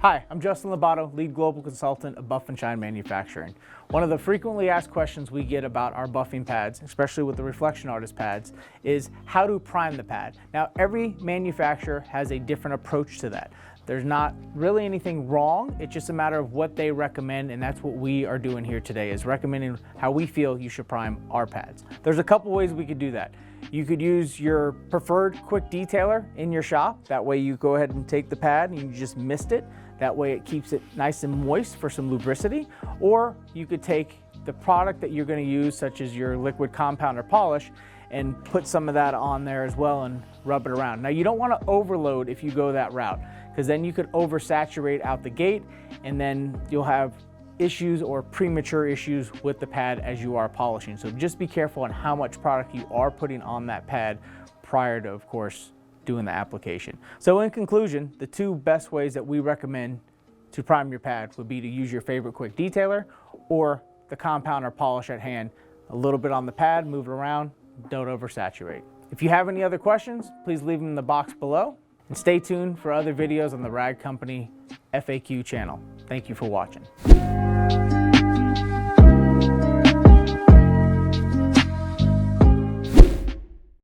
Hi, I'm Justin Labato, Lead Global Consultant of Buff & Shine Manufacturing. One of the frequently asked questions we get about our buffing pads, especially with the Reflection Artist pads, is how to prime the pad. Now, every manufacturer has a different approach to that. There's not really anything wrong, it's just a matter of what they recommend, and that's what we are doing here today, is recommending how we feel you should prime our pads. There's a couple ways we could do that. You could use your preferred quick detailer in your shop. That way you go ahead and take the pad and you just mist it. That way it keeps it nice and moist for some lubricity. Or you could take the product that you're going to use, such as your liquid compound or polish, and put some of that on there as well and rub it around. Now, you don't want to overload if you go that route, because then you could oversaturate out the gate and then you'll have issues or premature issues with the pad as you are polishing. So just be careful on how much product you are putting on that pad prior to, of course, doing the application. So in conclusion, the two best ways that we recommend to prime your pad would be to use your favorite quick detailer or the compound or polish at hand. A little bit on the pad, move it around, don't oversaturate. If you have any other questions, please leave them in the box below, and stay tuned for other videos on the Rag Company FAQ channel. Thank you for watching.